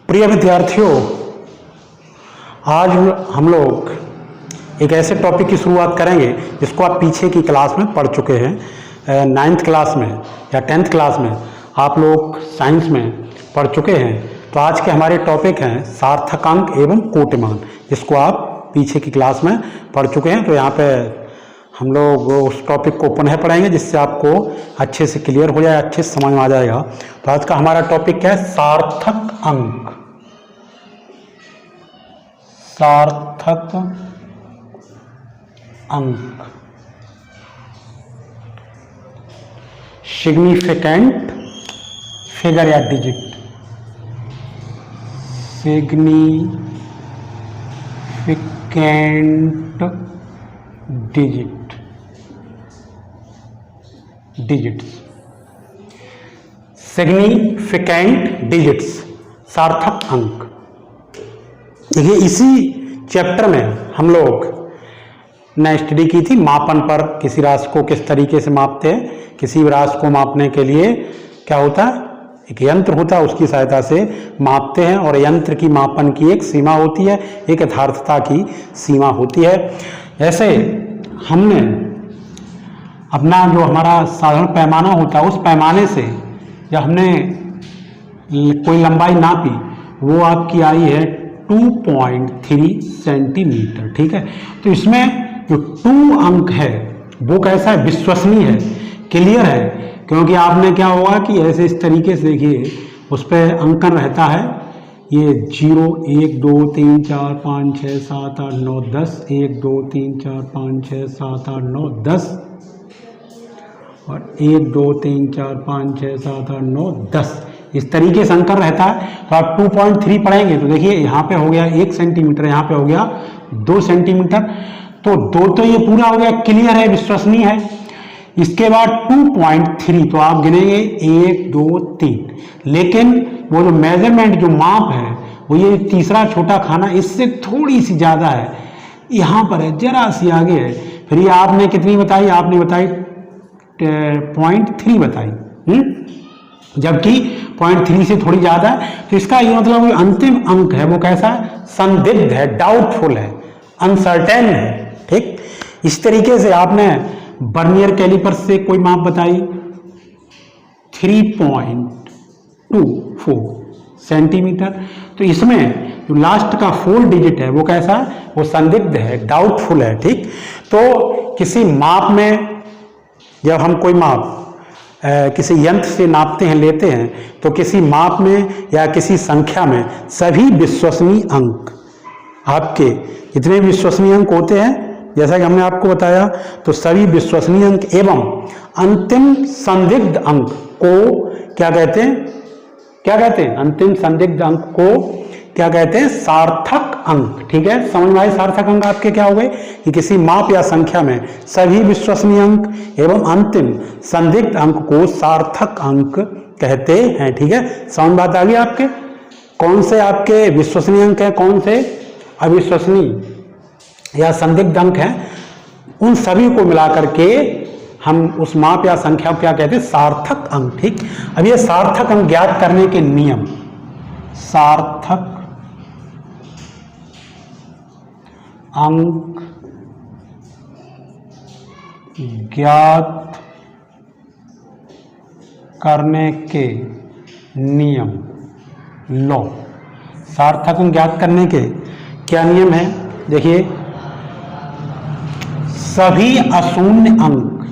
प्रिय विद्यार्थियों, आज हम लोग एक ऐसे टॉपिक की शुरुआत करेंगे जिसको आप पीछे की क्लास में पढ़ चुके हैं। 9th क्लास में या 10th क्लास में आप लोग साइंस में पढ़ चुके हैं। तो आज के हमारे टॉपिक हैं सार्थक अंक एवं कोटिमान, जिसको आप पीछे की क्लास में पढ़ चुके हैं। तो यहाँ पे हम लोग उस टॉपिक को पुनः पढ़ेंगे जिससे आपको अच्छे से क्लियर हो जाए, अच्छे से समझ में आ जाएगा। तो आज का हमारा टॉपिक क्या है? सार्थक अंक। सार्थक अंक, सिग्निफिकेंट फिगर या digit. Significant digits, significant digits, सार्थक अंक। देखिए, इसी चैप्टर में हम लोग ने स्टडी की थी मापन पर, किसी राशि को किस तरीके से मापते हैं। किसी राशि को मापने के लिए क्या होता है? एक यंत्र होता है, उसकी सहायता से मापते हैं। और यंत्र की मापन की एक सीमा होती है, एक यथार्थता की सीमा होती है। ऐसे हमने अपना जो हमारा साधारण पैमाना होता है, उस पैमाने से जब हमने कोई लंबाई नापी, वो आपकी आई है 2.3 सेंटीमीटर। ठीक है, तो इसमें जो 2 अंक है वो कैसा है? विश्वसनीय है, क्लियर है। क्योंकि आपने क्या होगा कि ऐसे इस तरीके से देखिए, उस पर अंकन रहता है, ये 0 1 2 3 4 5 6 7 8 9 10, 1 2 3 4 5 6 7 8 9 10, और 1 2 3 4 5 6 7 8 9 10, इस तरीके से अंकन रहता है। तो आप 2.3 पढ़ेंगे तो देखिए यहाँ पे हो गया 1 सेंटीमीटर, यहाँ पे हो गया 2 सेंटीमीटर। तो 2 तो ये पूरा हो गया, क्लियर है, विश्वसनीय है। इसके बाद 2.3 तो आप गिनेंगे 1 2 3, लेकिन वो जो मेजरमेंट, जो माप है, वो ये तीसरा छोटा खाना इससे थोड़ी सी ज़्यादा है, यहाँ पर है, जरा सी आगे है। फिर ये आपने कितनी बताई? आपने बताई 0.3 बताई, जबकि 0.3 से थोड़ी ज़्यादा है। तो इसका ये मतलब अंतिम अंक है वो कैसा है? संदिग्ध है, डाउटफुल है, अनसर्टेन है। ठीक, इस तरीके से आपने वर्नियर कैलिपर से कोई माप बताई 3.24 सेंटीमीटर। तो इसमें जो लास्ट का 4 डिजिट है वो कैसा है? वो संदिग्ध है, डाउटफुल है। ठीक, तो किसी माप में जब हम कोई माप किसी यंत्र से नापते हैं, लेते हैं, तो किसी माप में या किसी संख्या में सभी विश्वसनीय अंक, आपके जितने विश्वसनीय अंक होते हैं, जैसा कि हमने आपको बताया, तो सभी विश्वसनीय अंक एवं अंतिम संदिग्ध अंक को क्या कहते हैं? क्या कहते हैं? अंतिम संदिग्ध अंक को क्या कहते हैं? सार्थक अंक। ठीक है, समझ में आए? सार्थक अंक आपके क्या हो गए कि किसी माप या संख्या में सभी विश्वसनीय अंक एवं अंतिम संदिग्ध अंक को सार्थक अंक कहते हैं। ठीक है, समझ बात आ गई आपके? कौन से आपके विश्वसनीय अंक हैं, कौन से अविश्वसनीय या संदिग्ध अंक हैं, उन सभी को मिलाकर के हम उस माप या संख्या को क्या कहते हैं? सार्थक अंक। ठीक, अब ये सार्थक अंक ज्ञात करने के नियम, सार्थक अंक ज्ञात करने के नियम, लो। सार्थक अंक ज्ञात करने के क्या नियम है? देखिए, सभी अशून्य अंक,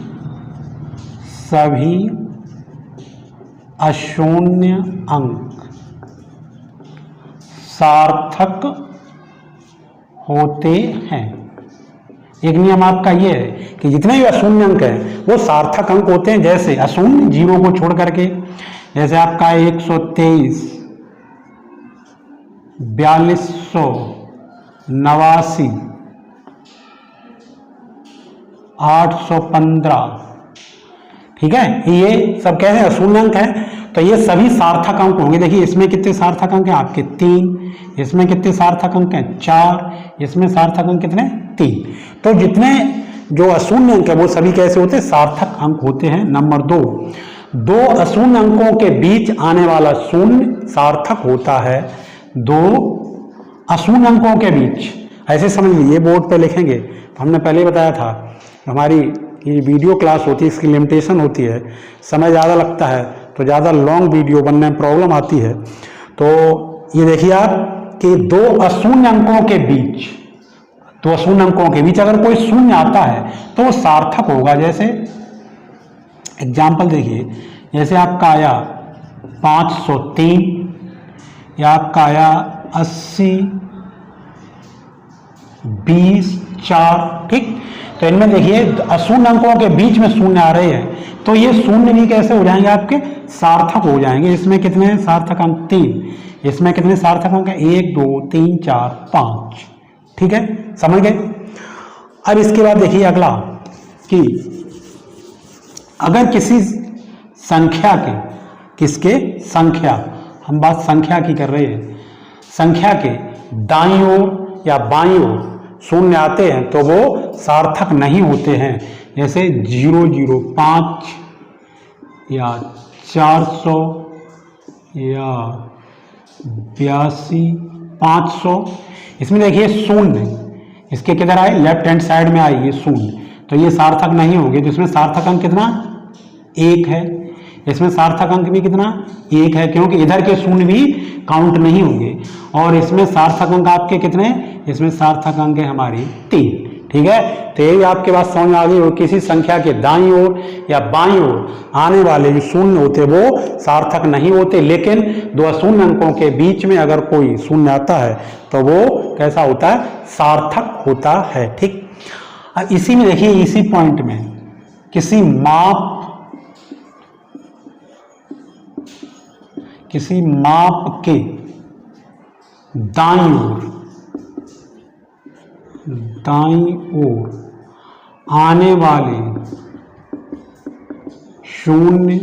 सभी अशून्य अंक सार्थक होते हैं। एक नियम आपका ये है कि जितने भी अशून्य अंक हैं वो सार्थक अंक होते हैं। जैसे अशून्य, 0 को छोड़ करके, जैसे आपका 123, 4289, 815। ठीक है, ये सब क्या है? अशून्य अंक है। तो ये सभी सार्थक अंक होंगे। देखिए, इसमें कितने सार्थक अंक हैं आपके? 3। इसमें कितने सार्थक अंक हैं? 4। इसमें सार्थक अंक कितने? 3। तो जितने जो अशून्य अंक है वो सभी कैसे होते हैं? सार्थक अंक होते हैं। नंबर 2, दो अशून्य अंकों के बीच आने वाला शून्य सार्थक होता है। दो अशून्य अंकों के बीच, ऐसे समझ लीजिए, बोर्ड पे लिखेंगे तो हमने पहले बताया था हमारी ये वीडियो क्लास होती है, इसकी लिमिटेशन होती है, समय ज़्यादा लगता है तो ज़्यादा लॉन्ग वीडियो बनने में प्रॉब्लम आती है। तो ये देखिए आप कि दो अशून्य अंकों के बीच, दो अशून्य अंकों के बीच अगर कोई शून्य आता है तो वो सार्थक होगा। जैसे एग्जाम्पल देखिए, जैसे आपका आया 503 या आपका आया 80, 20, 4, ठीक। तो इनमें देखिए अशून्य अंकों के बीच में शून्य आ रहे हैं तो ये शून्य भी कैसे हो जाएंगे, आपके सार्थक हो जाएंगे। इसमें कितने हैं सार्थक अंक? 3। इसमें कितने सार्थक अंक हैं? 1, 2, 3, 4, 5, ठीक है, समझ गए। अब इसके बाद देखिए अगला कि अगर किसी संख्या के, किसके? संख्या, हम बात संख्या की कर रहे हैं, संख्या के दाईं ओर या बाईं ओर शून्य आते हैं तो वो सार्थक नहीं होते हैं। जैसे 005 या 400 या 82, 500, इसमें देखिए शून्य इसके किधर आए? लेफ्ट हैंड साइड में आई ये शून्य, तो ये सार्थक नहीं होंगे। तो इसमें सार्थक अंक कितना? 1 है। इसमें सार्थक अंक भी कितना? 1 है, क्योंकि इधर के शून्य भी काउंट नहीं होंगे। और इसमें सार्थक अंक आपके कितने? इसमें सार्थक अंक है हमारी 3, ठीक है। तो ये आपके बात समझ में आ गई हो, किसी संख्या के दाईं ओर या बाईं ओर आने वाले जो शून्य होते वो सार्थक नहीं होते, लेकिन दो अशून्य अंकों के बीच में अगर कोई शून्य आता है तो वो कैसा होता है? सार्थक होता है, ठीक। अब इसी में देखिए, इसी पॉइंट में किसी माप के दाईं ओर आने वाले शून्य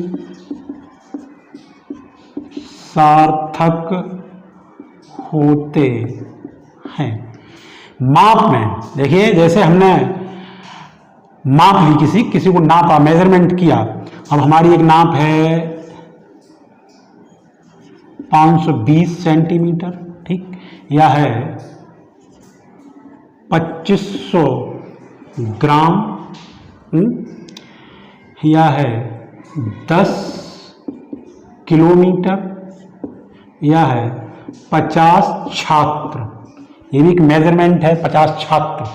सार्थक होते हैं। माप में देखिए, जैसे हमने माप ली, किसी को नापा, मेजरमेंट किया। अब हमारी एक नाप है 520 सेंटीमीटर, ठीक, या है 2500 ग्राम, या है 10 किलोमीटर, या है 50 छात्र। ये भी एक मेजरमेंट है, 50 छात्र,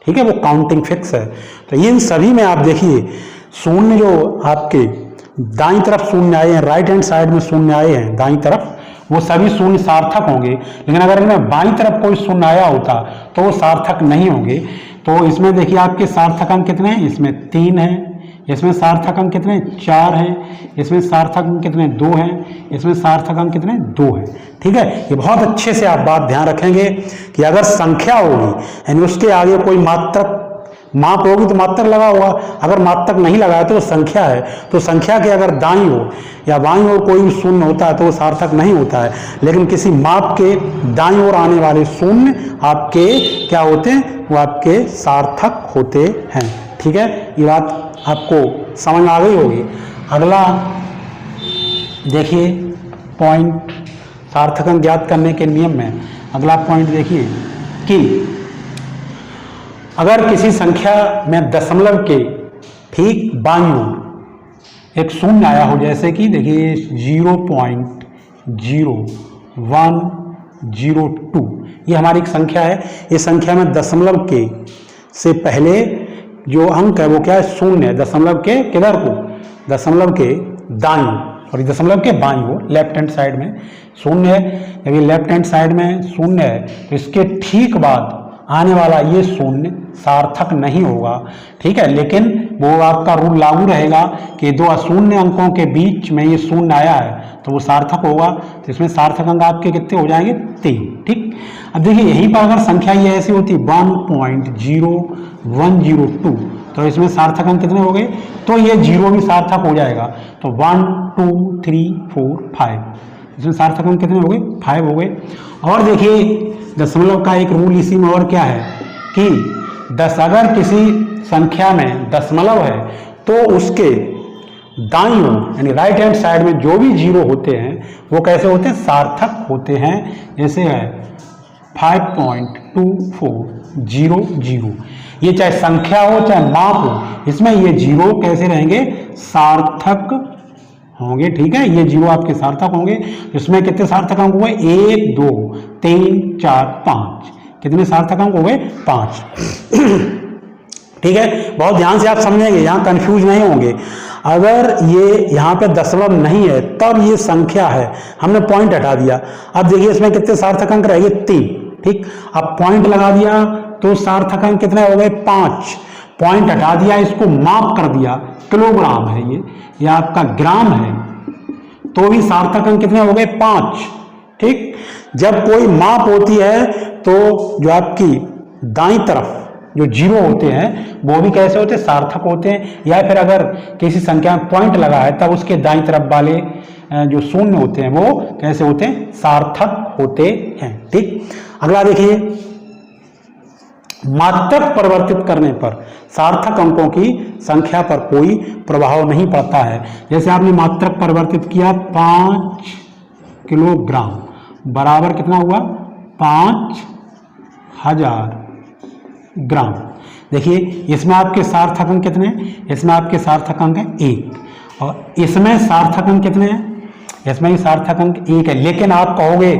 ठीक है, वो काउंटिंग फिक्स है। तो इन सभी में आप देखिए शून्य जो आपके दाईं तरफ शून्य आए हैं, राइट हैंड साइड में शून्य आए हैं दाईं तरफ, वो सभी शून्य सार्थक होंगे। लेकिन अगर इनमें बाईं तरफ कोई शून्य आया होता तो वो सार्थक नहीं होंगे। तो इसमें देखिए आपके सार्थक अंक कितने हैं? इसमें 3 हैं। इसमें सार्थक अंक कितने? 4 हैं। इसमें सार्थक अंक कितने? 2 हैं। इसमें सार्थक अंक कितने? 2 हैं, ठीक है। ये बहुत अच्छे से आप बात ध्यान रखेंगे कि अगर संख्या होगी यानी उसके आगे कोई मात्रक माप होगी तो मात्रक लगा होगा, अगर मात्रक नहीं लगाया तो संख्या है। तो संख्या के अगर दाईं ओर या बाईं ओर कोई शून्य होता है तो वो सार्थक नहीं होता है। लेकिन किसी माप के दाईं ओर आने वाले शून्य आपके क्या होते हैं? वो आपके सार्थक होते हैं, ठीक है। ये बात आपको समझ में आ गई होगी। अगला देखिए पॉइंट, सार्थक अंक ज्ञात करने के नियम में अगला पॉइंट देखिए कि अगर किसी संख्या में दशमलव के ठीक बाईं ओर एक शून्य आया हो, जैसे कि देखिए 0.0102, ये हमारी एक संख्या है। ये संख्या में दशमलव के से पहले जो अंक है वो क्या है? शून्य है। दशमलव के किधर को? दशमलव के दाईं और दशमलव के बाईं ओर लेफ्ट हैंड साइड में शून्य है। जब ये लेफ्ट हैंड साइड में शून्य है तो इसके ठीक बाद आने वाला ये शून्य सार्थक नहीं होगा, ठीक है। लेकिन वो आपका रूल लागू रहेगा कि दो अशून्य अंकों के बीच में ये शून्य आया है तो वो सार्थक होगा। तो इसमें सार्थक अंक आपके कितने हो जाएंगे? 3, ठीक। अब देखिए यहीं पर अगर संख्या ये ऐसी होती 1.0102 तो इसमें सार्थक अंक कितने हो गए? तो ये 0 भी सार्थक हो जाएगा। तो 1 2 3 4 5, इसमें सार्थक अंक कितने हो गए? 5 हो गए। और देखिए दशमलव का एक रूल इसी में और क्या है कि अगर किसी संख्या में दशमलव है तो उसके दाईं ओर यानी राइट हैंड साइड में जो भी जीरो होते हैं वो कैसे होते हैं, सार्थक होते हैं। जैसे है 5.2400, ये चाहे संख्या हो चाहे माप हो, इसमें ये जीरो कैसे रहेंगे, सार्थक होंगे। ठीक है, ये जीरो आपके सार्थक होंगे। इसमें कितने सार्थक अंक हुए, 1 2 3 4 5, कितने सार्थक अंक हो गए, 5। ठीक है, बहुत ध्यान से आप समझेंगे, यहां कंफ्यूज नहीं होंगे। अगर ये यहां पे दशमलव नहीं है तब ये संख्या है, हमने पॉइंट हटा दिया। अब देखिए इसमें कितने सार्थक अंक रहेंगे, 3। ठीक, अब पॉइंट लगा दिया तो सार्थक अंक कितने हो गए, 5। पॉइंट हटा दिया, इसको माप कर दिया, किलोग्राम है ये आपका ग्राम है, तो भी सार्थक अंक कितने हो गए, 5। ठीक, जब कोई माप होती है तो जो आपकी दाईं तरफ जो जीरो होते हैं वो भी कैसे होते हैं, सार्थक होते हैं। या फिर अगर किसी संख्या में पॉइंट लगा है तब उसके दाईं तरफ वाले जो शून्य होते हैं वो कैसे होते हैं, सार्थक होते हैं। ठीक, अगला देखिए, मात्रक परिवर्तित करने पर सार्थक अंकों की संख्या पर कोई प्रभाव नहीं पड़ता है। जैसे आपने मात्रक परिवर्तित किया, 5 किलोग्राम बराबर कितना हुआ, 5000 ग्राम। देखिए इसमें आपके सार्थक अंक कितने हैं, इसमें आपके सार्थक अंक है 1, और इसमें सार्थक अंक कितने हैं, इसमें ही सार्थक अंक 1 है। लेकिन आप कहोगे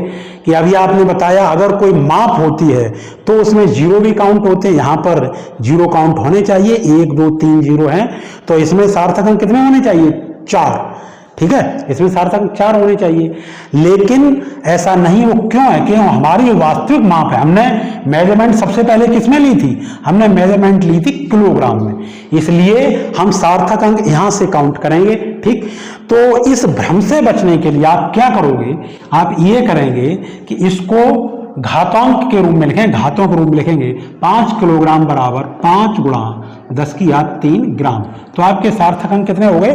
कि अभी आपने बताया अगर कोई माप होती है तो उसमें जीरो भी काउंट होते हैं, यहाँ पर जीरो काउंट होने चाहिए, 1 2 3 जीरो हैं, तो इसमें सार्थक अंक कितने होने चाहिए, 4। ठीक है, इसमें सार्थक 4 होने चाहिए। लेकिन ऐसा नहीं, वो क्यों है, क्यों, हमारी वास्तविक माप है, हमने मेजरमेंट सबसे पहले किसमें ली थी, हमने मेजरमेंट ली थी किलोग्राम में, इसलिए हम सार्थक अंक यहां से काउंट करेंगे। ठीक, तो इस भ्रम से बचने के लिए आप क्या करोगे, आप ये करेंगे कि इसको घातांक के रूप में लिखें, घातों के रूप में लिखेंगे, 5 किलोग्राम बराबर 5 गुणा 10 की घात 3 ग्राम। तो आपके सार्थक अंक कितने हो गए,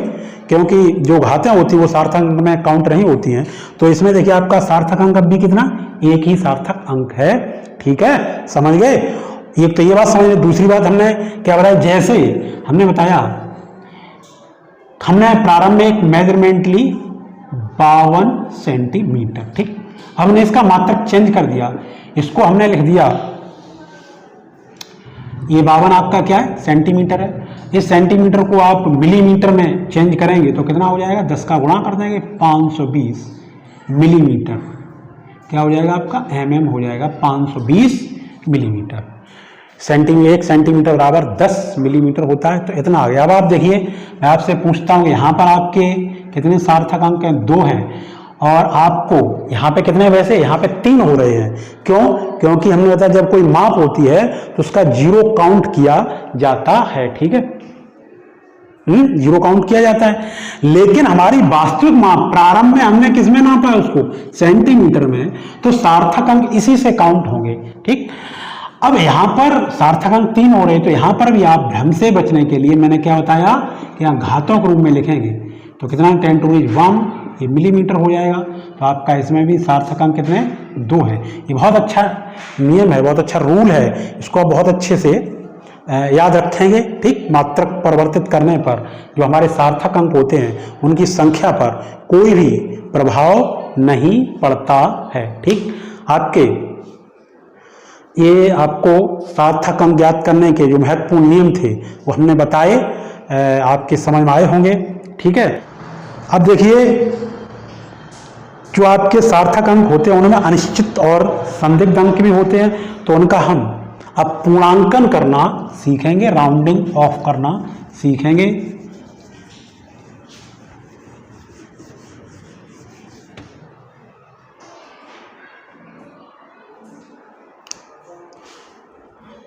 क्योंकि जो घातें होती है वो सार्थक अंक में काउंट नहीं होती हैं, तो इसमें देखिए आपका सार्थक अंक अब भी कितना, 1 ही सार्थक अंक है। ठीक है, समझ गए, एक तो ये बात समझ। दूसरी बात हमने क्या बताया, जैसे हमने बताया हमने प्रारंभ में एक मेजरमेंट ली 52 सेंटीमीटर। ठीक, हमने इसका मात्रक चेंज कर दिया, इसको हमने लिख दिया, ये 52 आपका क्या है, सेंटीमीटर है। इस सेंटीमीटर को आप मिलीमीटर में चेंज करेंगे तो कितना हो जाएगा, 10 का गुणा कर देंगे, 520 मिलीमीटर, क्या हो जाएगा आपका, mm हो जाएगा, 520 मिलीमीटर। 1 सेंटीमीटर बराबर 10 मिलीमीटर होता है, तो इतना आ गया। अब आप देखिए, मैं आपसे पूछता हूँ यहाँ पर आपके कितने सार्थक अंक हैं, 2 हैं, और आपको यहाँ पे कितने, वैसे यहाँ पे 3 हो रहे हैं। क्यों, क्योंकि हमने बताया जब कोई माप होती है तो उसका जीरो काउंट किया जाता है। ठीक है, जीरो काउंट किया जाता है। लेकिन हमारी वास्तविक माप प्रारंभ में हमने किसमें नापा है, उसको सेंटीमीटर में, तो सार्थक अंक इसी से काउंट होंगे। ठीक, अब यहां पर सार्थक अंक 3 हो रहे, तो यहां पर भी आप भ्रम से बचने के लिए मैंने क्या बताया कि यहाँ घातों के रूप में लिखेंगे, तो कितना 10 टू 1 ये मिलीमीटर हो जाएगा। तो आपका इसमें भी सार्थक अंक कितने, 2 है। ये बहुत अच्छा नियम है, बहुत अच्छा रूल है, इसको आप बहुत अच्छे से याद रखेंगे। ठीक, मात्रक परिवर्तित करने पर जो हमारे सार्थक अंक होते हैं उनकी संख्या पर कोई भी प्रभाव नहीं पड़ता है। ठीक, आपके ये आपको सार्थक अंक ज्ञात करने के जो महत्वपूर्ण नियम थे वो हमने बताए, आपके समझ में आए होंगे। ठीक है, अब देखिए जो आपके सार्थक अंक होते हैं उनमें अनिश्चित और संदिग्ध अंक भी होते हैं, तो उनका हम अब पूर्णांकन करना सीखेंगे, राउंडिंग ऑफ करना सीखेंगे।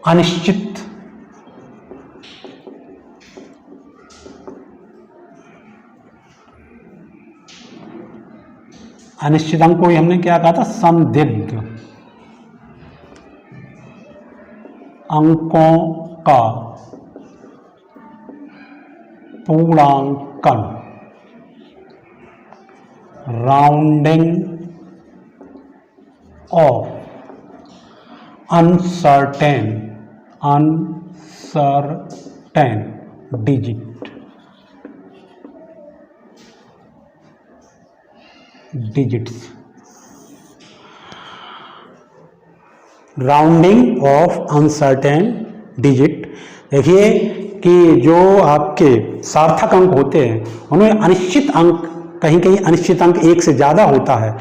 अनिश्चित अनिश्चित अंक को हमने क्या कहा था, संदिग्ध अंकों का पूर्णांकन, rounding off uncertain digit. Digits, rounding off uncertain digit. देखिए कि जो आपके सार्थक अंक होते हैं उनमें अनिश्चित अंक, कहीं कहीं अनिश्चित अंक एक से ज़्यादा होता है,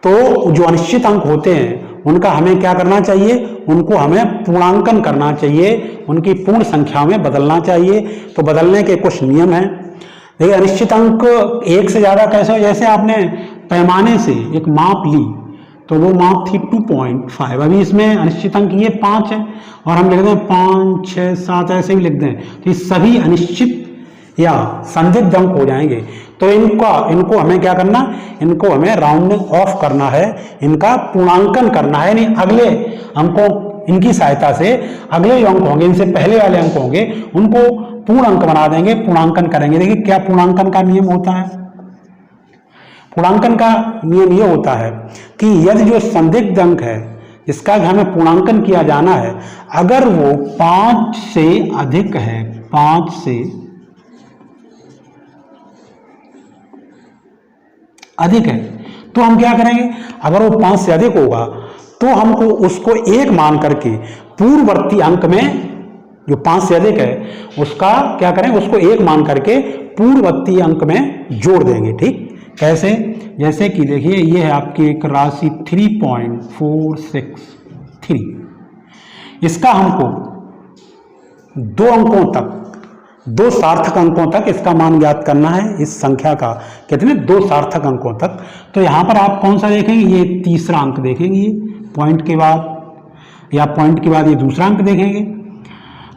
तो जो अनिश्चित अंक होते हैं उनका हमें क्या करना चाहिए, उनको हमें पूर्णांकन करना चाहिए, उनकी पूर्ण संख्या में बदलना चाहिए। तो बदलने के कुछ नियम हैं। देखिए अनिश्चित अंक एक से ज़्यादा कैसे हो, जैसे आपने पैमाने से एक माप ली तो वो माप थी 2.5, अभी इसमें अनिश्चित अंक ये 5 है और हम लिख दें 5, 6, 7 ऐसे भी लिख दें, तो ये सभी अनिश्चित या संदिग्ध अंक हो जाएंगे। तो इनको हमें क्या करना, इनको हमें राउंडिंग ऑफ करना है, इनका पूर्णांकन करना है। यानी अगले अंकों, इनकी सहायता से अगले जो अंक होंगे, इनसे पहले वाले अंक होंगे, उनको पूर्ण अंक बना देंगे, पूर्णांकन करेंगे। देखिए क्या पूर्णांकन का नियम होता है। पूर्णांकन का नियम ये होता है कि यदि जो संदिग्ध अंक है जिसका हमें पूर्णांकन किया जाना है, अगर वो 5 से अधिक है, 5 से अधिक है, तो हम क्या करेंगे, अगर वो 5 से अधिक होगा तो हमको उसको 1 मान करके पूर्ववर्ती अंक में, जो 5 से अधिक है उसका क्या करेंगे, उसको 1 मान करके पूर्ववर्ती अंक में जोड़ देंगे। ठीक, कैसे, जैसे कि देखिए ये है आपकी एक राशि 3.463, इसका हमको 2 अंकों तक, 2 सार्थक अंकों तक इसका मान ज्ञात करना है। इस संख्या का कितने, 2 सार्थक अंकों तक। तो यहाँ पर आप कौन सा देखेंगे, ये तीसरा अंक देखेंगे, ये पॉइंट के बाद, या पॉइंट के बाद ये दूसरा अंक देखेंगे।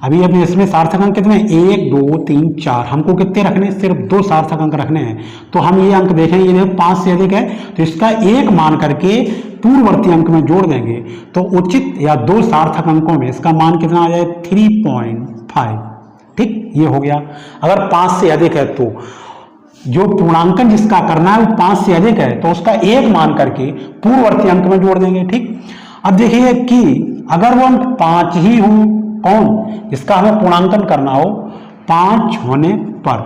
अभी इसमें सार्थक अंक कितने, 1, 2, 3, 4, हमको कितने रखने, सिर्फ 2 सार्थक अंक रखने हैं। तो हम ये अंक देखेंगे, ये 5 से अधिक है तो इसका 1 मान करके पूर्ववर्ती अंक में जोड़ देंगे, तो उचित या 2 सार्थक अंकों में इसका मान कितना आ जाए, 3.5। ठीक, ये हो गया। अगर 5 से अधिक है तो जो पूर्णांकन जिसका करना है वो 5 से अधिक है तो उसका 1 मान करके पूर्ववर्ती अंक में जोड़ देंगे। ठीक, अब देखिए कि अगर वो अंक 5 ही हो, कौन, जिसका हमें पूर्णांकन करना हो, 5 होने पर,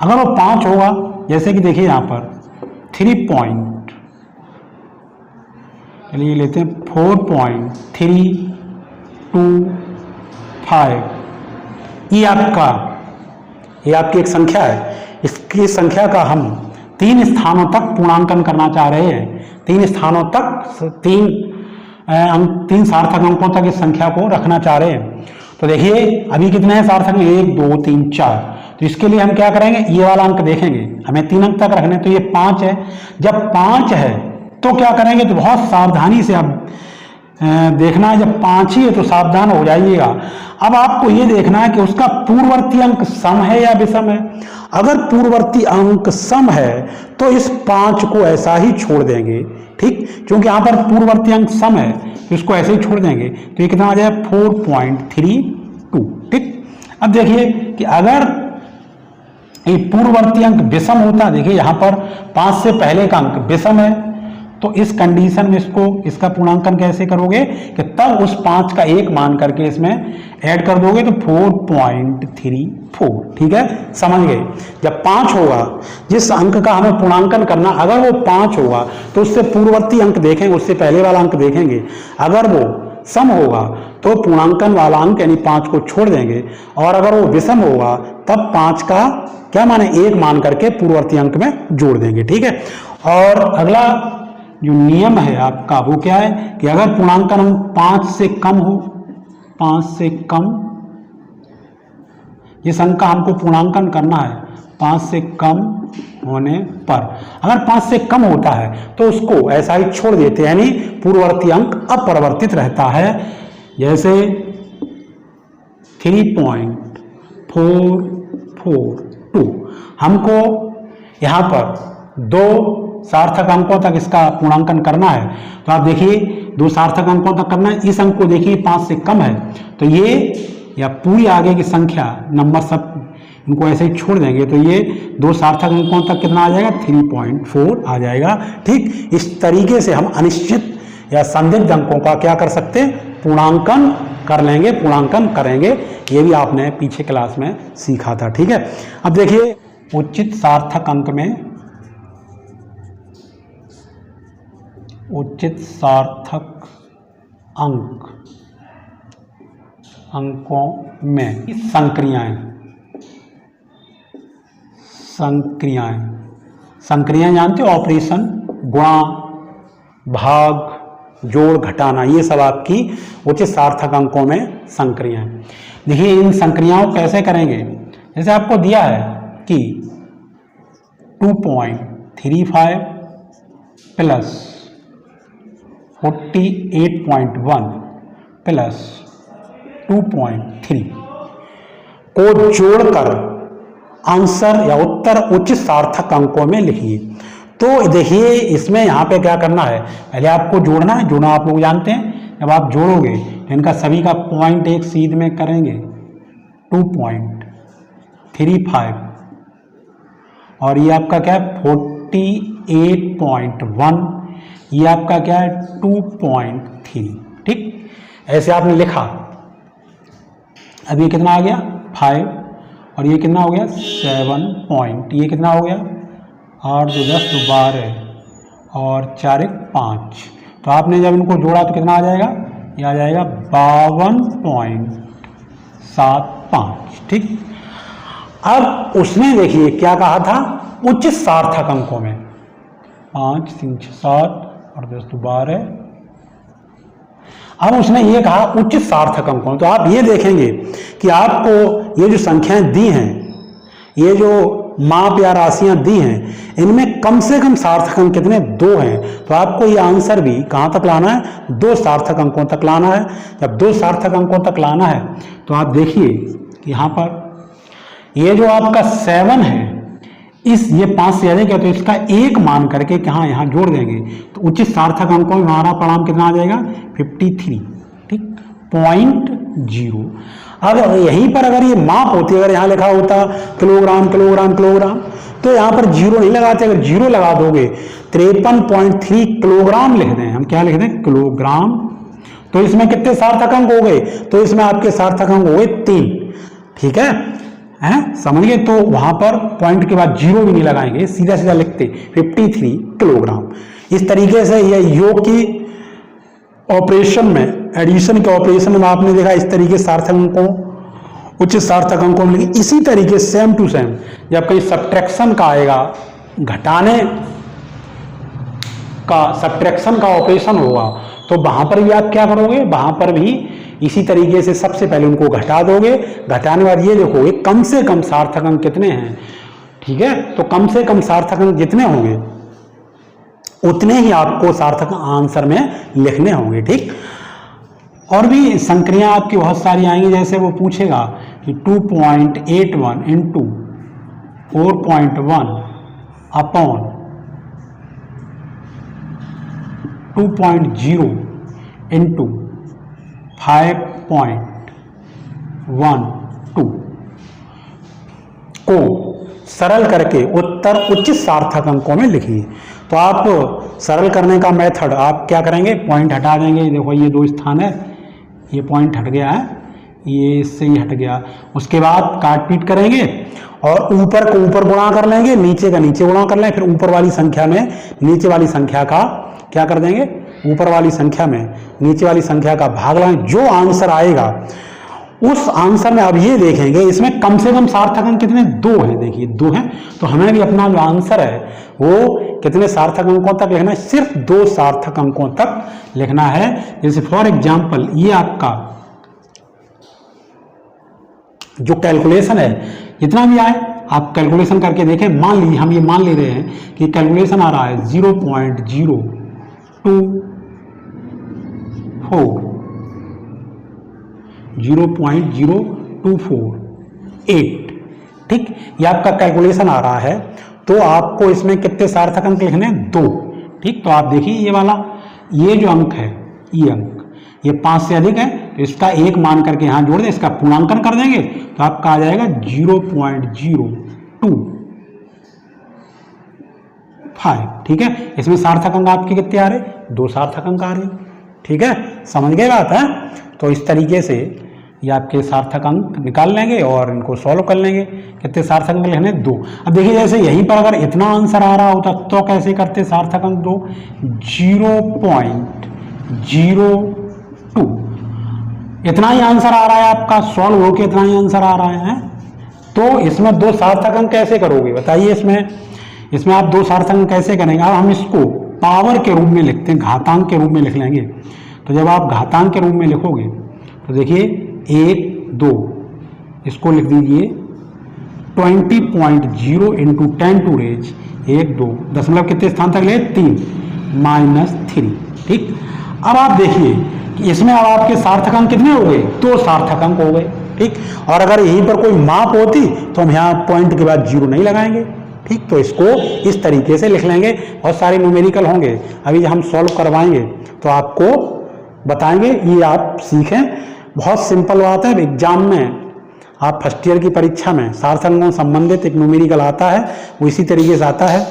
अगर वो 5 होगा, जैसे कि देखिए यहां पर 3 चलिए लेते हैं 4.325, ये आपकी एक संख्या है। इसकी संख्या का हम 3 स्थानों तक पूर्णांकन करना चाह रहे हैं, 3 स्थानों तक, 3 सार्थक अंकों तक इस संख्या को रखना चाह रहे हैं। तो देखिए अभी कितने हैं सार्थक, 1, 2, 3, 4। तो इसके लिए हम क्या करेंगे, ये वाला अंक देखेंगे, हमें 3 अंक तक रखने, तो ये 5 है। जब 5 है तो क्या करेंगे, तो बहुत सावधानी से अब देखना है, जब 5 ही है तो सावधान हो जाइएगा। अब आपको ये देखना है कि उसका पूर्ववर्ती अंक सम है या विषम है। अगर पूर्ववर्ती अंक सम है तो इस 5 को ऐसा ही छोड़ देंगे। ठीक, क्योंकि यहां पर पूर्ववर्ती अंक सम है तो इसको ऐसे ही छोड़ देंगे, तो ये कितना आ जाए, 4.32। ठीक, अब देखिए कि अगर ये पूर्ववर्ती अंक विषम होता, देखिए यहां पर 5 से पहले का अंक विषम है, तो इस कंडीशन में इसका पूर्णांकन कैसे करोगे कि तब उस 5 का 1 मान करके इसमें ऐड कर दोगे तो 4.34। ठीक है, समझ गए। जब 5 होगा, जिस अंक का हमें पूर्णांकन करना, अगर वो 5 होगा तो उससे पूर्ववर्ती अंक देखेंगे, उससे पहले वाला अंक देखेंगे। अगर वो सम होगा तो पूर्णांकन वाला अंक यानी 5 को छोड़ देंगे, और अगर वो विषम होगा तब 5 का क्या माने, 1 मान करके पूर्ववर्ती अंक में जोड़ देंगे। ठीक है, और अगला जो नियम है आपका वो क्या है कि अगर पूर्णांकन अंक 5 से कम हो, 5 से कम, जिस अंक का हमको पूर्णांकन करना है 5 से कम होने पर, अगर 5 से कम होता है तो उसको ऐसा ही छोड़ देते हैं, यानी पूर्ववर्ती अंक अपरिवर्तित रहता है। जैसे 3.442, हमको यहाँ पर 2 सार्थक अंकों तक इसका पूर्णांकन करना है, तो आप देखिए 2 सार्थक अंकों तक करना है। इस अंक को देखिए 5 से कम है तो ये या पूरी आगे की संख्या नंबर सब इनको ऐसे ही छोड़ देंगे, तो ये 2 सार्थक अंकों तक कितना आ जाएगा, 3.4 आ जाएगा। ठीक, इस तरीके से हम अनिश्चित या संदिग्ध अंकों का क्या कर सकते हैं, पूर्णांकन कर लेंगे, पूर्णांकन करेंगे। ये भी आपने पीछे क्लास में सीखा था। ठीक है, अब देखिए उचित सार्थक अंक में उचित सार्थक अंक अंकों में संक्रियाएं संक्रियाएं जानते हो, ऑपरेशन, गुणा, भाग, जोड़, घटाना, ये सब आपकी उचित सार्थक अंकों में संक्रियाएं। देखिए इन संक्रियाओं को कैसे करेंगे, जैसे आपको दिया है कि 2.35 प्लस 48.1 प्लस 2.3 को जोड़कर आंसर या उत्तर उच्च सार्थक अंकों में लिखिए। तो देखिए इसमें यहाँ पे क्या करना है, पहले आपको जोड़ना है, जोड़ना आप लोग जानते हैं। जब आप जोड़ोगे तो इनका सभी का पॉइंट एक सीध में करेंगे 2.35 और ये आपका क्या है 48.1, ये आपका क्या है 2.3। ठीक, ऐसे आपने लिखा। अब ये कितना आ गया 5 और ये कितना हो गया 7 पॉइंट, ये कितना हो गया 8 2 10 2 12 और 4 1 5। तो आपने जब इनको जोड़ा तो कितना आ जाएगा, ये आ जाएगा 52.75। ठीक, अब उसने देखिए क्या कहा था, उच्च सार्थक अंकों में 5 3 6 7 और 10 2 12। अब उसने ये कहा उच्च सार्थक अंकों, तो आप ये देखेंगे कि आपको ये जो संख्याएं दी हैं, ये जो माप या राशियां दी हैं, इनमें कम से कम सार्थक अंक कितने 2 हैं। तो आपको ये आंसर भी कहां तक लाना है, 2 सार्थक अंकों तक लाना है। जब 2 सार्थक अंकों तक लाना है तो आप देखिए कि यहां पर ये जो आपका 7 है, ये 5 से अधिक है तो इसका 1 मान करके कहाँ यहाँ जोड़ देंगे तो उचित सार्थक अंकों में हमारा परिणाम कितना आ जाएगा 53। ठीक, 0.0। अब यहीं पर अगर ये माप होती, अगर यहाँ लिखा होता किलोग्राम किलोग्राम किलोग्राम, तो यहाँ पर 0 नहीं लगाते। अगर 0 लगा दोगे 53.3 किलोग्राम लिख दें, हम क्या लिख दें किलोग्राम, तो इसमें कितने सार्थक अंक हो गए, तो इसमें आपके सार्थक अंक हो गए 3। ठीक है, समझ गए। तो वहां पर पॉइंट के बाद 0 भी नहीं लगाएंगे, सीधा सीधा लिखते 53 किलोग्राम। इस तरीके से यह योग की ऑपरेशन में, एडिशन के ऑपरेशन में आपने देखा इस तरीके सार्थक अंकों, उच्च सार्थक अंकों में। इसी तरीके सेम टू सेम जब कहीं सब्ट्रैक्शन का आएगा, घटाने का, सब्ट्रैक्शन का ऑपरेशन होगा, तो वहां पर भी आप क्या करोगे, वहां पर भी इसी तरीके से सबसे पहले उनको घटा दोगे। घटाने बाद ये देखोगे कम से कम सार्थक अंक कितने हैं। ठीक है, तो कम से कम सार्थक अंक जितने होंगे उतने ही आपको सार्थक आंसर में लिखने होंगे। ठीक, और भी संक्रियाएं आपकी बहुत सारी आएंगी, जैसे वो पूछेगा कि 2.81 इंटू 4.1 अपॉन 2.0 इंटू 5.12 को सरल करके उत्तर उच्च सार्थक अंकों में लिखिए। तो आप सरल करने का मेथड आप क्या करेंगे, पॉइंट हटा देंगे। देखो ये 2 स्थान है, ये पॉइंट हट गया है, ये इससे ही हट गया। उसके बाद काट पीट करेंगे और ऊपर को ऊपर गुणा कर लेंगे, नीचे का नीचे गुणा कर लेंगे, फिर ऊपर वाली संख्या में नीचे वाली संख्या का क्या कर देंगे, ऊपर वाली संख्या में नीचे वाली संख्या का भाग लाएंगे। जो आंसर आएगा उस आंसर में अब ये देखेंगे इसमें कम से कम सार्थक अंक कितने 2 हैं। देखिए 2 हैं, तो हमें भी अपना जो आंसर है वो कितने सार्थक अंकों तक लिखना है, सिर्फ 2 सार्थक अंकों तक लिखना है। जैसे फॉर एग्जाम्पल ये आपका जो कैलकुलेशन है जितना भी आए आप कैलकुलेशन करके देखें। मान लीजिए हम ये मान ले रहे हैं कि कैलकुलेशन आ रहा है 0.0248। ठीक, ये आपका कैलकुलेशन आ रहा है, तो आपको इसमें कितने सार्थक अंक लिखने हैं 2। ठीक, तो आप देखिए ये वाला, ये जो अंक है, ये अंक ये 5 से अधिक है तो इसका 1 मान करके यहां जोड़ दें, इसका पूर्णांकन कर देंगे तो आपका आ जाएगा 0.025। ठीक है, इसमें सार्थक अंक आपके कितने आ रहे, 2 सार्थक अंक आ रहे। ठीक है, समझ गए बात है। तो इस तरीके से ये आपके सार्थक अंक निकाल लेंगे और इनको सॉल्व कर लेंगे। कितने सार्थक अंक लिखने 2। अब देखिए जैसे यहीं पर अगर इतना आंसर आ रहा होता तो कैसे करते, सार्थक अंक 2 0.02 इतना ही आंसर आ रहा है आपका, सॉल्व होके इतना ही आंसर आ रहा है। तो इसमें 2 सार्थक अंक कैसे करोगे बताइए। इसमें आप 2 सार्थक अंक कैसे करेंगे। अब हम इसको पावर के रूप में लिखते हैं, घातांक के रूप में लिख लेंगे। तो जब आप घातांक के रूप में लिखोगे तो देखिए 1 2 इसको लिख दीजिए 20.0 इंटू 10 टू रेज 1 2 दशमलव कितने स्थान तक ले 3 -3। ठीक, अब आप देखिए कि इसमें अब आपके सार्थक अंक कितने हो गए, 2 सार्थक अंक हो गए। ठीक, और अगर यहीं पर कोई माप होती तो हम यहाँ पॉइंट के बाद 0 नहीं लगाएंगे। ठीक, तो इसको इस तरीके से लिख लेंगे। बहुत सारे न्यूमेरिकल होंगे, अभी हम सॉल्व करवाएंगे तो आपको बताएंगे, ये आप सीखें। बहुत सिंपल बात है। एग्जाम में आप फर्स्ट ईयर की परीक्षा में सार्थक अंकों संबंधित एक न्यूमेरिकल आता है, वो इसी तरीके से आता है।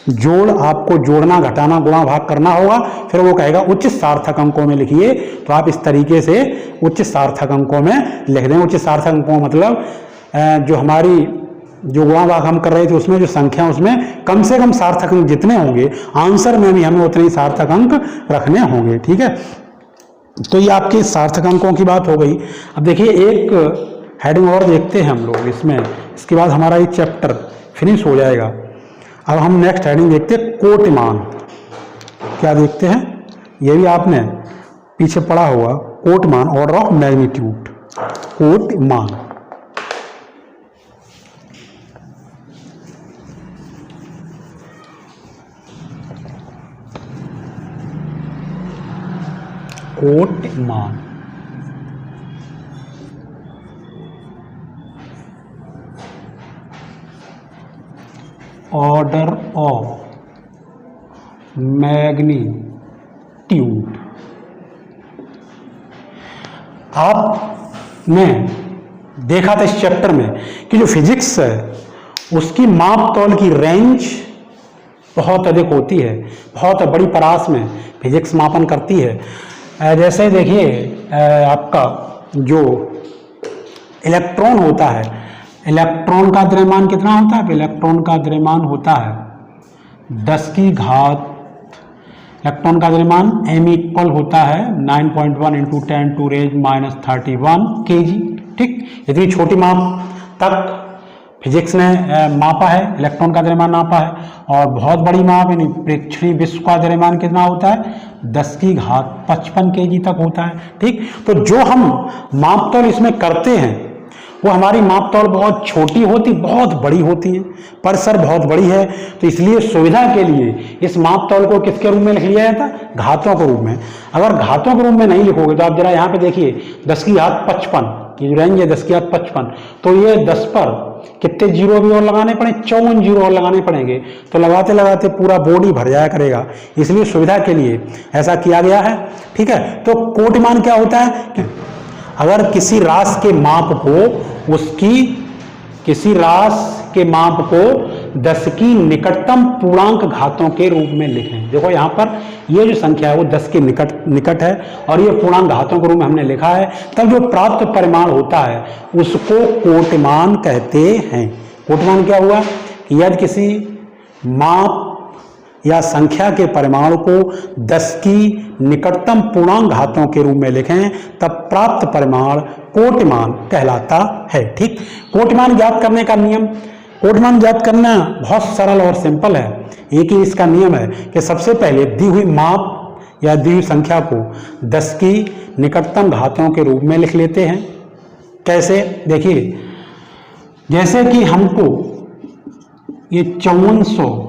जोड़, आपको जोड़ना घटाना गुणा भाग करना होगा, फिर वो कहेगा उच्च सार्थक अंकों में लिखिए, तो आप इस तरीके से उच्च सार्थक अंकों में लिख दें। उच्च सार्थक अंकों मतलब जो हमारी जो गुणा भाग हम कर रहे थे उसमें जो संख्या, उसमें कम से कम सार्थक अंक जितने होंगे आंसर में भी हमें उतने ही सार्थक अंक रखने होंगे। ठीक है, तो ये आपके सार्थक अंकों की बात हो गई। अब देखिए एक हेडिंग और देखते हैं हम लोग इसमें, इसके बाद हमारा ये चैप्टर फिनिश हो जाएगा। अब हम नेक्स्ट हेडिंग देखते हैं कोटिमान। क्या देखते हैं, ये भी आपने पीछे पढ़ा होगा, कोटिमान, ऑर्डर ऑफ मैग्नीट्यूड। कोटिमान, कोटिमान ऑर्डर ऑफ मैग्नीट्यूड। आपने देखा था इस चैप्टर में कि जो फिजिक्स है उसकी माप तौल की रेंज बहुत अधिक होती है, बहुत बड़ी परास में फिजिक्स मापन करती है। जैसे देखिए आपका जो इलेक्ट्रॉन होता है, इलेक्ट्रॉन का द्रव्यमान कितना होता है, इलेक्ट्रॉन का द्रव्यमान होता है 10 की घात, इलेक्ट्रॉन का द्रव्यमान m इक्वल होता है 9.1 इंटू 10 टू रेज -31 kg। ठीक, इतनी छोटी माप तक फिजिक्स ने मापा है, इलेक्ट्रॉन का द्रव्यमान नापा है। और बहुत बड़ी माप यानी प्रेक्षणीय विश्व का द्रव्यमान कितना होता है, 10 की घात 55 kg तक होता है। ठीक, तो जो हम माप तौल इसमें करते हैं वो हमारी माप तौल बहुत छोटी होती, बहुत बड़ी होती है, परिसर बहुत बड़ी है। तो इसलिए सुविधा के लिए इस माप तौल को किसके रूप में लिख लिया जाता है, घातों के रूप में। अगर घातों के रूप में नहीं लिखोगे तो आप जरा यहाँ पे देखिए 10 की घात 55 की जो रेंज है 10 की घात 55, तो ये 10 पर कितने जीरो भी और लगाने पड़े, 54 जीरो और लगाने पड़ेंगे, तो लगाते लगाते पूरा बोर्ड ही भर जाया करेगा। इसलिए सुविधा के लिए ऐसा किया गया है। ठीक है, तो कोटिमान क्या होता है कि अगर किसी राशि के माप को किसी राशि के माप को 10 की निकटतम पूर्णांक घातों के रूप में लिखें। देखो यहाँ पर ये जो संख्या है वो 10 के निकट है और ये पूर्णांक घातों के रूप में हमने लिखा है, तब जो प्राप्त परिमाण होता है उसको कोटिमान कहते हैं। कोटिमान क्या हुआ कि यदि किसी माप या संख्या के परिमाण को 10 की निकटतम पूर्णांक घातों के रूप में लिखें तब प्राप्त परिमाण कोटिमान कहलाता है। ठीक, कोटिमान ज्ञात करने का नियम, कोटिमान ज्ञात करना बहुत सरल और सिंपल है। एक ही इसका नियम है कि सबसे पहले दी हुई माप या दी हुई संख्या को 10 की निकटतम घातों के रूप में लिख लेते हैं। कैसे, देखिए जैसे कि हमको ये 5400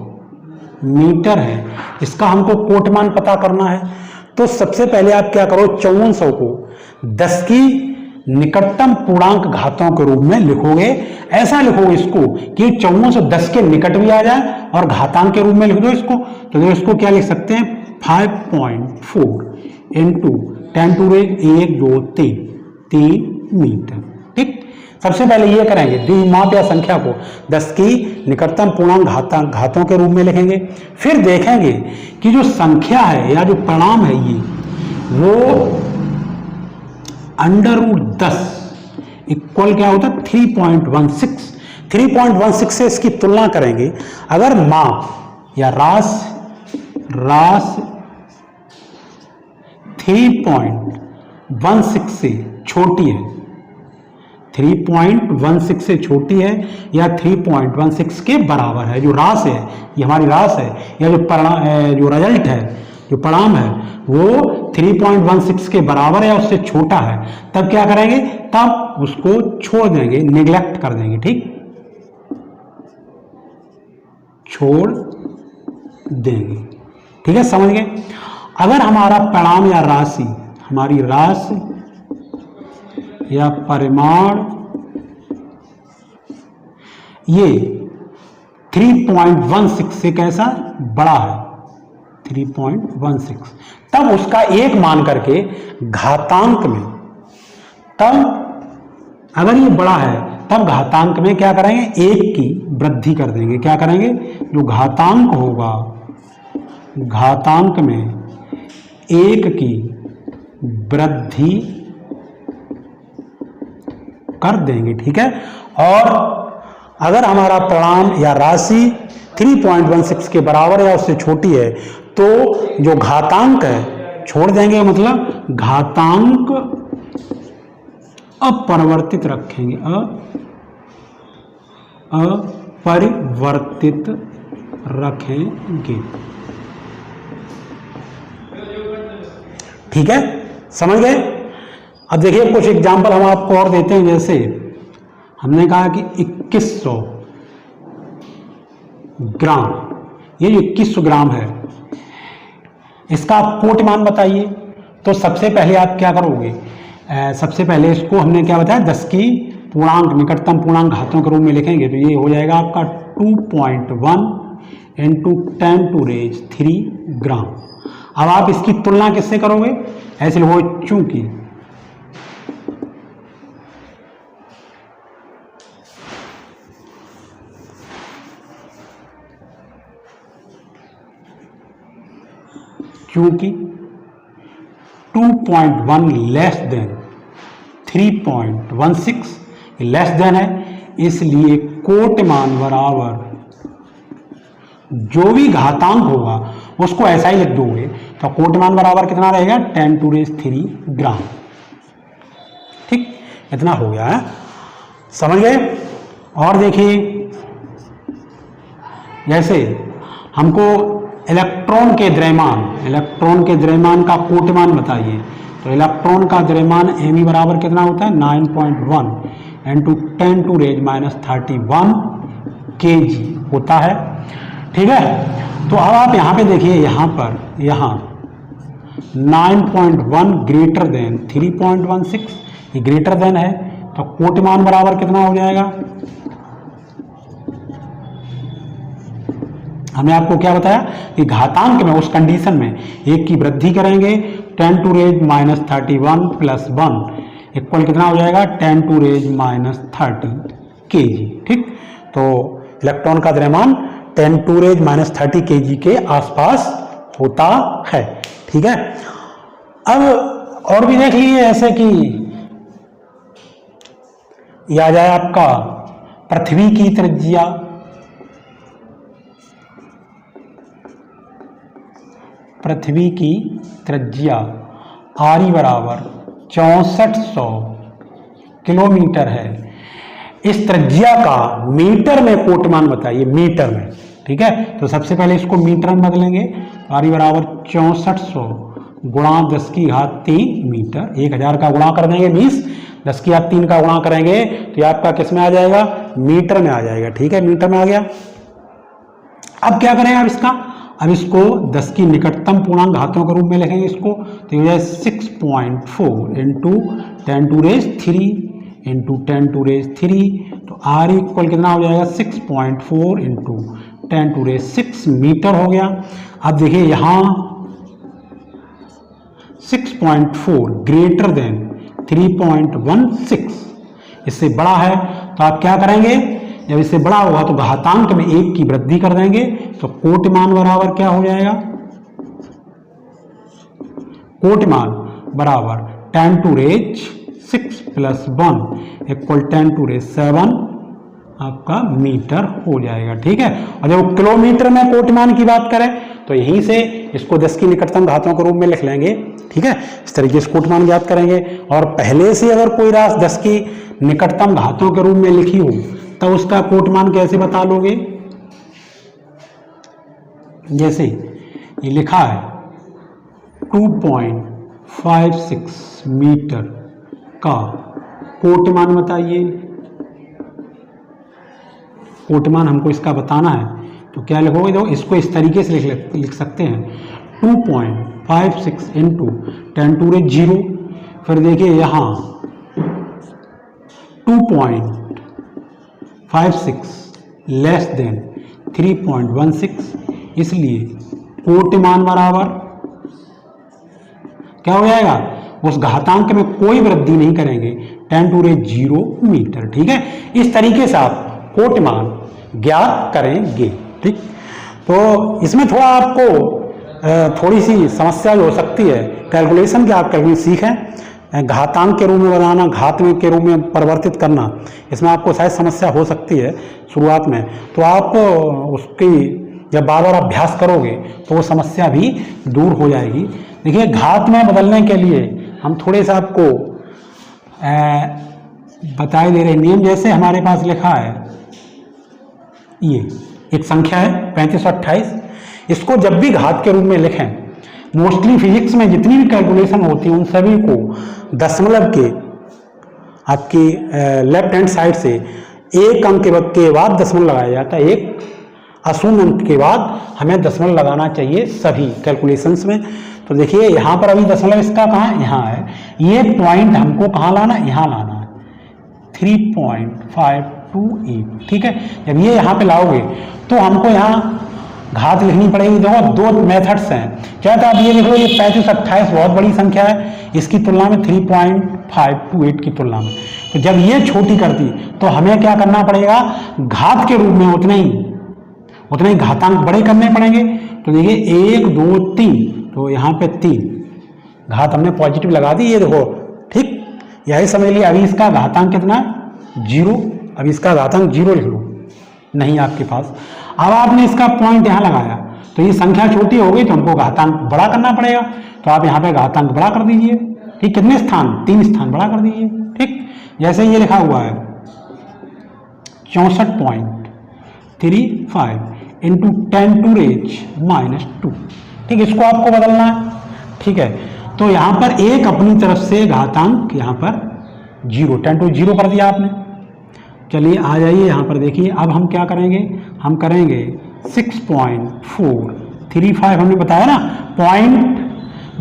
मीटर है, इसका हमको कोटिमान पता करना है, तो सबसे पहले आप क्या करो, 5400 को 10 की निकटतम पूर्णांक घातों के रूप में लिखोगे। ऐसा लिखोगे इसको कि 5400 10 के निकट भी आ जाए और घातांक के रूप में लिख दो इसको। तो इसको क्या लिख सकते हैं, 5.4 इंटू 10 टू रेज 1 2 3 मीटर। ठीक, सबसे पहले ये करेंगे, दी माप या संख्या को 10 की निकटतम पूर्णांक घातों के रूप में लिखेंगे। फिर देखेंगे कि जो संख्या है या जो परिणाम है ये वो √10 इक्वल क्या होता है 3.16। 3.16 से इसकी तुलना करेंगे। अगर माप या रास 3.16 से छोटी है, 3.16 से छोटी है या 3.16 के बराबर है, जो रास है, ये हमारी रास है, या जो परिणाम, जो रिजल्ट है, जो परिणाम है वो 3.16 के बराबर है या उससे छोटा है, तब क्या करेंगे, तब उसको छोड़ देंगे, निगलेक्ट कर देंगे। ठीक, छोड़ देंगे। ठीक है, समझ गए। अगर हमारा परिणाम या राशि, हमारी राशि या परिमाण ये 3.16 से कैसा बड़ा है, 3.16, तब उसका एक मान करके घातांक में, तब अगर ये बड़ा है तब घातांक में क्या करेंगे, एक की वृद्धि कर देंगे। क्या करेंगे, जो घातांक होगा, घातांक में एक की वृद्धि कर देंगे। ठीक है, और अगर हमारा परिणाम या राशि 3.16 के बराबर या उससे छोटी है तो जो घातांक है छोड़ देंगे, मतलब घातांक अपरिवर्तित रखेंगे, अपरिवर्तित रखेंगे। ठीक है, समझ गए। अब देखिए कुछ एग्जाम्पल हम आपको और देते हैं। जैसे हमने कहा कि 2100 ग्राम, ये जो 2100 ग्राम है इसका आप कोटि मान बताइए। तो सबसे पहले आप क्या करोगे, सबसे पहले इसको हमने क्या बताया, 10 की पूर्णांक, निकटतम पूर्णांक घातों के रूप में लिखेंगे। तो ये हो जाएगा आपका 2.1 × 10⁻³ ग्राम। अब आप इसकी तुलना किससे करोगे, ऐसे लोगों, चूंकि 2.1 लेस देन 3.16 लेस देन है, इसलिए कोटि मान बराबर जो भी घातांक होगा उसको ऐसा ही लिख दोगे। तो कोटि मान बराबर कितना रहेगा, 10⁻³ ग्राम। ठीक, इतना हो गया है, समझ गए। और देखिए जैसे हमको इलेक्ट्रॉन के द्रव्यमान का कोटि मान बताइए। तो इलेक्ट्रॉन का द्रव्यमान me बराबर कितना होता है, 9.1 × 10⁻31 kg होता है। ठीक है, तो अब आप यहाँ पे देखिए, यहाँ 9.1 ग्रेटर देन 3.16, ये ग्रेटर देन है, तो कोटि मान बराबर कितना हो जाएगा। हमने आपको क्या बताया कि घातांक में उस कंडीशन में एक की वृद्धि करेंगे, 10⁻31 + 1 इक्वल कितना हो जाएगा, 10⁻30 kg। ठीक, तो इलेक्ट्रॉन का द्रव्यमान 10⁻30 kg के आसपास होता है। ठीक है, अब और भी देख लीजिए, ऐसे कि यह आ जाए आपका पृथ्वी की त्रिज्या। पृथ्वी की त्रिज्या आरी बराबर 6400 किलोमीटर है। इस त्रिज्या का मीटर में कोटि मान बताइए, मीटर में। ठीक है, तो सबसे पहले इसको मीटर में बदलेंगे। आरी बराबर 6400 × 10³ मीटर, 1000 का गुणा कर देंगे 20, 10³ का गुणा करेंगे तो ये आपका किस में आ जाएगा, मीटर में आ जाएगा। ठीक है, मीटर में आ गया। अब क्या करें, अब इसको 10 की निकटतम पूर्णांक घातों के रूप में लिखेंगे इसको। तो ये हो जाए 6.4 × 10⁻3 तो R इक्वल कितना हो जाएगा, 6.4 × 10⁻6 मीटर हो गया। अब देखिए यहाँ 6.4 ग्रेटर देन 3.16, इससे बड़ा है, तो आप क्या करेंगे, जब इससे बड़ा होगा तो घातांक में एक की वृद्धि कर देंगे। तो कोटि मान बराबर क्या हो जाएगा, कोटि मान बराबर 10⁻6 6 + 1 = 10 टू रेज 7 आपका मीटर हो जाएगा। ठीक है, और जब किलोमीटर में कोटिमान की बात करें तो यहीं से इसको 10 की निकटतम घातों के रूप में लिख लेंगे। ठीक है, इस तरीके से कोटिमान ज्ञात करेंगे। और पहले से अगर कोई राशि 10 की निकटतम घातों के रूप में लिखी हो तो उसका कोटिमान कैसे बता लोगे? जैसे ये लिखा है 2.56 मीटर का कोटिमान बताइए। कोटिमान हमको इसका बताना है तो क्या लिखोगे? देखो इसको इस तरीके से लिख सकते हैं 2.56 × 10 टू रेज 0। फिर देखिए यहाँ 2.56 लेस देन 3.16, इसलिए कोटिमान बराबर क्या हो जाएगा? उस घातांक में कोई वृद्धि नहीं करेंगे, 10 टू रेज 0 मीटर। ठीक है, इस तरीके से आप कोटिमान ज्ञात करेंगे। ठीक, तो इसमें थोड़ा आपको थोड़ी सी समस्या हो सकती है कैलकुलेशन की। आप कैलकुलेशन सीखें, घातांक के रूप में बनाना, घात के रूप में परिवर्तित करना, इसमें आपको शायद समस्या हो सकती है शुरुआत में। तो आप उसकी जब बार बार अभ्यास करोगे तो वो समस्या भी दूर हो जाएगी। देखिए, घात में बदलने के लिए हम थोड़े सा आपको बताए दे रहे नियम। जैसे हमारे पास लिखा है, ये एक संख्या है 3528, इसको जब भी घात के रूप में लिखें, मोस्टली फिजिक्स में जितनी भी कैलकुलेशन होती है उन सभी को दशमलव के आपकी लेफ्ट हैंड साइड से एक अंक के बाद दशमलव लगाया जाता है। एक अशून्य अंक के बाद हमें दशमलव लगाना चाहिए सभी कैलकुलेशंस में। तो देखिए यहाँ पर अभी दशमलव इसका कहाँ? यहाँ है। ये पॉइंट हमको कहाँ लाना? यहाँ लाना है, 3.528। ठीक है, जब ये यहाँ पे लाओगे तो हमको यहाँ घात लिखनी पड़ेगी। देखो दो मेथड्स हैं। क्या तो आप ये देखो, ये 3528 बहुत बड़ी संख्या है इसकी तुलना में 3.528 की तुलना में। तो जब ये छोटी कर दी तो हमें क्या करना पड़ेगा? घात के रूप में उतने ही घातांक बड़े करने पड़ेंगे। तो देखिए 1 2 3, तो यहाँ पे 3 घात हमने पॉजिटिव लगा दी, ये देखो। ठीक, यही समझ लिया। अभी इसका घातांक कितना? 0। अभी इसका घातांक 0 लिख लो, नहीं आपके पास। अब आपने इसका पॉइंट यहाँ लगाया तो ये संख्या छोटी हो गई तो हमको घातांक बड़ा करना पड़ेगा। तो आप यहाँ पे घातांक बड़ा कर दीजिए। ठीक, कितने स्थान? 3 स्थान बड़ा कर दीजिए। ठीक, जैसे ये लिखा हुआ है 64.35 × 10 टू रेज -2। ठीक, इसको आपको बदलना है। ठीक है, तो यहाँ पर एक अपनी तरफ से घातांक यहाँ पर 0, 10 टू 0 कर दिया आपने। चलिए आ जाइए यहाँ पर देखिए, अब हम क्या करेंगे? हम करेंगे 6.435। हमने बताया ना, पॉइंट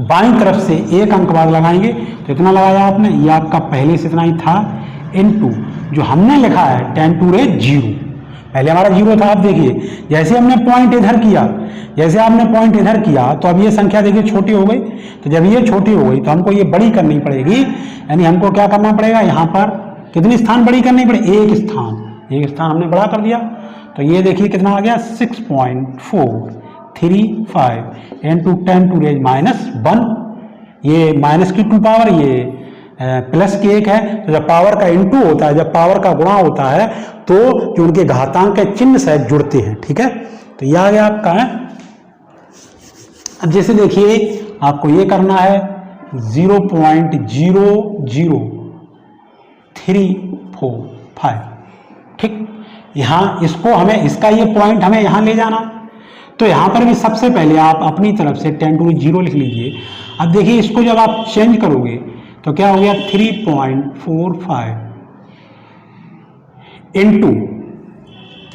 बाईं तरफ से एक अंक बाद लगाएंगे तो इतना लगाया आपने, ये आपका पहले से इतना ही था, इनटू जो हमने लिखा है 10 टू रेज 0। पहले हमारा 0 था। आप देखिए जैसे हमने पॉइंट इधर किया, जैसे आपने पॉइंट इधर किया तो अब ये संख्या देखिए छोटी हो गई। तो जब ये छोटी हो गई तो हमको ये बड़ी करनी पड़ेगी, यानी हमको क्या करना पड़ेगा? यहाँ पर कितने स्थान बड़ी करनी पड़ेगी? एक स्थान हमने बड़ा कर दिया। तो ये देखिए कितना आ गया? 6.435 × 10 टू रेज -1। ये माइनस की 2 पावर, ये प्लस की 1 है। तो जब पावर का इंटू होता है, जब पावर का गुणा होता है तो जो उनके घातांक के चिन्ह से जुड़ते हैं। ठीक है, तो ये आ गया आपका है। अब जैसे देखिए आपको ये करना है 0.00345। ठीक, यहाँ इसको हमें, इसका ये पॉइंट हमें यहाँ ले जाना। तो यहाँ पर भी सबसे पहले आप अपनी तरफ से 10 टू 0 लिख लीजिए। अब देखिए इसको जब आप चेंज करोगे तो क्या हो गया? 3.45 इंटू,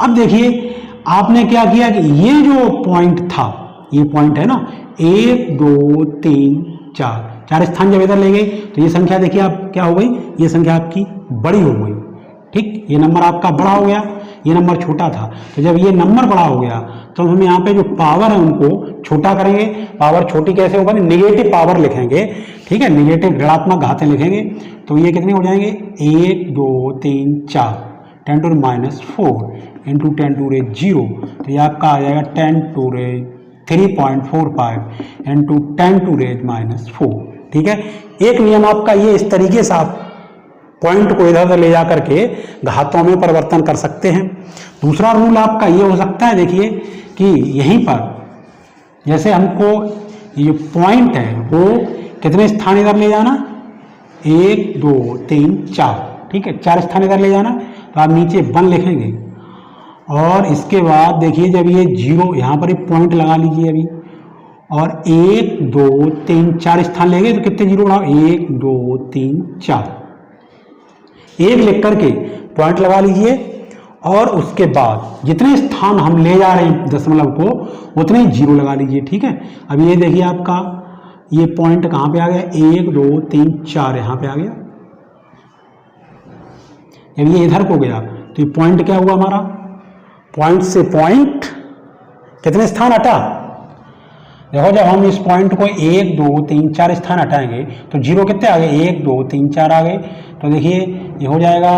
अब देखिए आपने क्या किया कि ये जो पॉइंट था, ये पॉइंट है ना, 1 2 3 4 स्थान जब इधर ले गए तो ये संख्या देखिए आप क्या हो गई? ये संख्या आपकी बड़ी हो गई। ठीक, ये नंबर आपका बड़ा हो गया, ये नंबर छोटा था। तो जब ये नंबर बड़ा हो गया तो हम यहाँ पे जो पावर है उनको छोटा करेंगे। पावर छोटी कैसे होगा? निगेटिव पावर लिखेंगे। ठीक है, निगेटिव ऋणात्मक घातें लिखेंगे। तो ये कितने हो जाएंगे? 1 2 3 4 10 टू -4 इंटू 10 टू रेज 0। तो ये आपका आ जाएगा 10 to raise 3.45 into 10 to raise -4। ठीक है, एक नियम आपका ये इस तरीके से आप पॉइंट को इधर उधर ले जा करके घातों में परिवर्तन कर सकते हैं। दूसरा रूल आपका ये हो सकता है, देखिए कि यहीं पर जैसे हमको ये पॉइंट है वो कितने स्थान इधर ले जाना, 1 2 3 4, ठीक है, 4 स्थान इधर ले जाना। तो आप नीचे 1 लिखेंगे और इसके बाद देखिए जब ये 0 यहाँ पर एक पॉइंट लगा लीजिए अभी, और 1 2 3 4 स्थान लेंगे तो कितने 0 बढ़ाओ, 1 2 3 4, 1 लिख करके पॉइंट लगा लीजिए और उसके बाद जितने स्थान हम ले जा रहे हैं दशमलव को उतने ही 0 लगा लीजिए, ठीक है। अब ये देखिए आपका ये पॉइंट कहाँ पे आ गया, 1 2 3 4 यहाँ पे आ गया। जब ये इधर को गया तो ये पॉइंट क्या हुआ हमारा, पॉइंट से पॉइंट कितने स्थान हटा, देखो जब हम इस पॉइंट को 1 2 3 4 स्थान हटाएंगे तो 0 कितने आ गए, 1 2 3 4 आ गए। तो देखिए ये हो जाएगा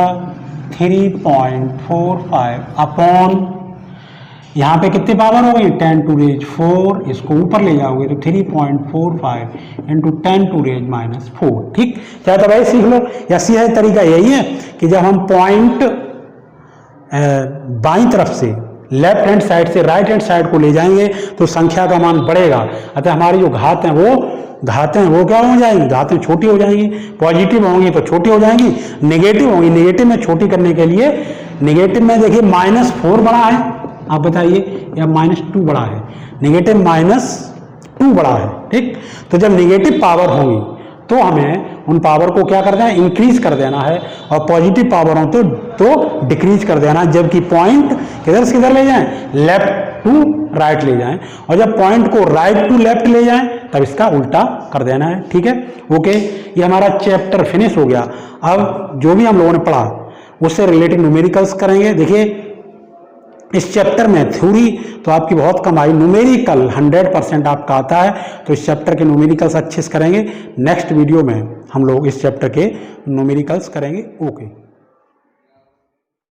3.45 अपॉन यहाँ पे कितने पावर हो गई, 10 टू रेज 4, इसको ऊपर ले जाओगे तो 3.45 इंटू 10 टू रेज -4, ठीक। चाहे तो भाई सीख लो, या सीधा तरीका यही है कि जब हम पॉइंट बाईं तरफ से लेफ्ट हैंड साइड से राइट हैंड साइड को ले जाएंगे तो संख्या का मान बढ़ेगा, अतः हमारी जो घात हैं वो क्या हो जाएंगी, घातें छोटी हो जाएंगी। पॉजिटिव होंगी तो छोटी हो जाएंगी, नेगेटिव होंगी, नेगेटिव में छोटी करने के लिए नेगेटिव में देखिए -4 बड़ा है, आप बताइए, या -2 बड़ा है, नेगेटिव -2 बड़ा है, ठीक। तो जब नेगेटिव पावर होंगी तो हमें उन पावर को क्या कर देना है, इंक्रीज कर देना है, और पॉजिटिव पावर हो तो डिक्रीज कर देना है। जबकि पॉइंट किधर से किधर ले जाएं, लेफ्ट टू राइट ले जाएं, और जब पॉइंट को राइट टू लेफ्ट ले जाएं तब इसका उल्टा कर देना है, ठीक है। ओके, ये हमारा चैप्टर फिनिश हो गया। अब जो भी हम लोगों ने पढ़ा उससे रिलेटेड न्यूमेरिकल्स करेंगे। देखिए इस चैप्टर में थ्योरी तो आपकी बहुत कम आई, न्यूमेरिकल 100% आपका आता है, तो इस चैप्टर के न्यूमेरिकल्स अच्छे से करेंगे। नेक्स्ट वीडियो में हम लोग इस चैप्टर के न्यूमेरिकल्स करेंगे। ओके।